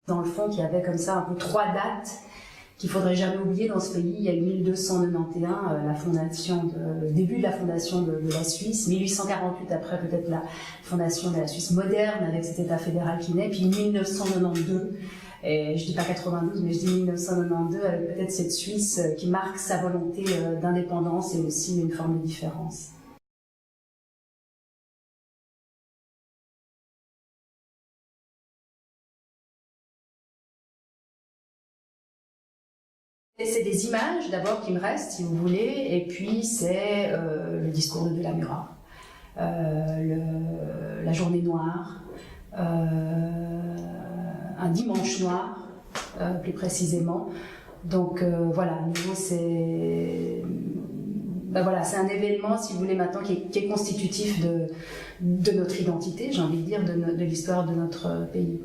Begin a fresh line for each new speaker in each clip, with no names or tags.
Dans le fond, il y avait comme ça un peu 3 dates qu'il ne faudrait jamais oublier dans ce pays. Il y a eu 1291, le début de la fondation de la Suisse, 1848 après peut-être la fondation de la Suisse moderne avec cet État fédéral qui naît, puis 1992, et je dis pas 92 mais je dis 1992 avec peut-être cette Suisse qui marque sa volonté d'indépendance et aussi une forme de différence. C'est des images d'abord qui me restent, si vous voulez, et puis c'est le discours de la Murat, la journée noire, un dimanche noir, plus précisément. Donc voilà, à nouveau c'est un événement, si vous voulez, maintenant qui est constitutif de notre identité, j'ai envie de dire, de l'histoire de notre pays.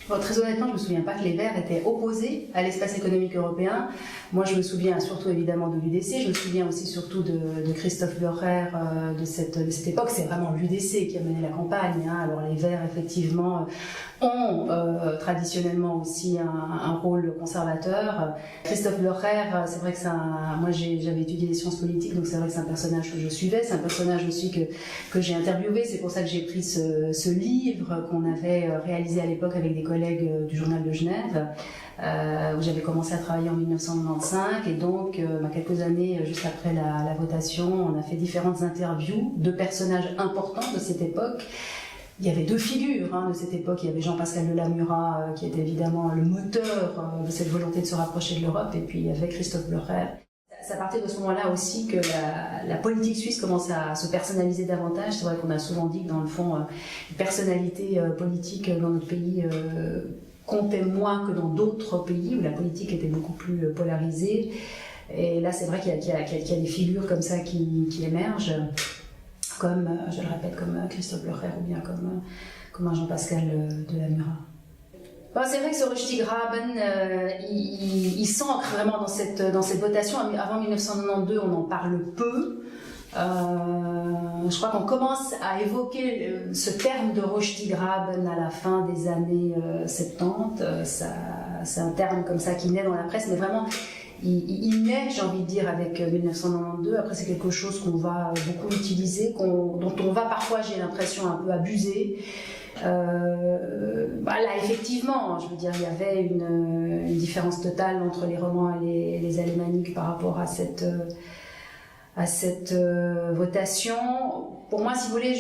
Bon, très honnêtement, je ne me souviens pas que les Verts étaient opposés à l'espace économique européen. Moi, je me souviens surtout évidemment de l'UDC, je me souviens aussi surtout de Christophe Lorer de cette époque. C'est vraiment l'UDC qui a mené la campagne. Alors les Verts, effectivement, ont traditionnellement aussi un rôle conservateur. Christophe Lorer, c'est vrai que moi j'avais étudié les sciences politiques, donc c'est vrai que c'est un personnage que je suivais, c'est un personnage aussi que j'ai interviewé. C'est pour ça que j'ai pris ce livre qu'on avait réalisé à l'époque avec des collègues du Journal de Genève, où j'avais commencé à travailler en 1995, et donc quelques années juste après la votation, on a fait différentes interviews de personnages importants de cette époque. Il y avait 2 figures de cette époque. Il y avait Jean-Pascal de la Murat, qui était évidemment le moteur de cette volonté de se rapprocher de l'Europe, et puis il y avait Christophe Lorer. C'est à partir de ce moment-là aussi que la politique suisse commence à se personnaliser davantage. C'est vrai qu'on a souvent dit que dans le fond, les personnalités politiques dans notre pays comptaient moins que dans d'autres pays où la politique était beaucoup plus polarisée. Et là, c'est vrai qu'il y a des figures comme ça qui émergent, comme, je le répète, comme Christophe Lorer ou bien comme un Jean-Pascal de la Murat. C'est vrai que ce Rösti-Graben, il s'ancre vraiment dans cette votation. Avant 1992, on en parle peu. Je crois qu'on commence à évoquer ce terme de Rösti-Graben à la fin des années 70. C'est un terme comme ça qui naît dans la presse, mais vraiment, il naît, j'ai envie de dire, avec 1992. Après, c'est quelque chose qu'on va beaucoup utiliser, dont on va parfois, j'ai l'impression, un peu abuser. Là, effectivement, je veux dire, il y avait une différence totale entre les romans et les alémaniques par rapport à cette votation. Pour moi, si vous voulez,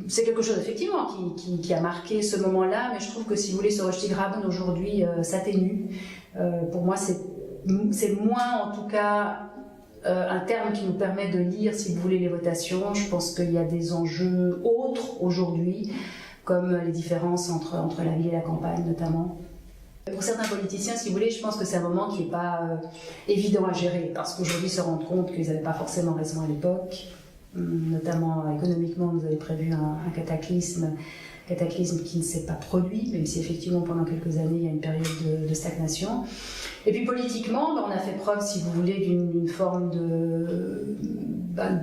c'est quelque chose effectivement qui a marqué ce moment-là, mais je trouve que, si vous voulez, ce Rösti-Graben aujourd'hui s'atténue. Pour moi, c'est moins, en tout cas, un terme qui nous permet de lire, si vous voulez, les votations. Je pense qu'il y a des enjeux autres aujourd'hui, comme les différences entre la ville et la campagne notamment. Pour certains politiciens, si vous voulez, je pense que c'est un moment qui n'est pas évident à gérer, parce qu'aujourd'hui ils se rendent compte qu'ils n'avaient pas forcément raison à l'époque, notamment économiquement. Nous avons prévu un cataclysme qui ne s'est pas produit, même si effectivement pendant quelques années il y a une période de stagnation. Et puis politiquement, on a fait preuve, si vous voulez, d'une forme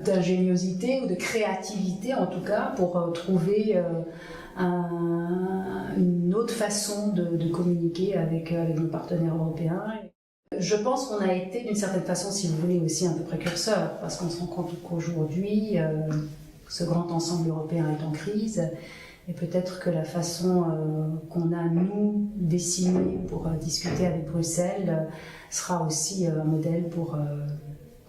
d'ingéniosité ou de créativité, en tout cas, pour trouver une autre façon de communiquer avec nos partenaires européens. Je pense qu'on a été, d'une certaine façon, si vous voulez, aussi un peu précurseur, parce qu'on se rend compte qu'aujourd'hui, ce grand ensemble européen est en crise, et peut-être que la façon qu'on a, nous, dessinée pour discuter avec Bruxelles sera aussi un modèle pour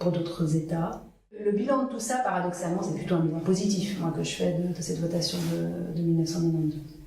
d'autres États. Le bilan de tout ça, paradoxalement, c'est plutôt un bilan positif, moi, que je fais de cette votation de 1992.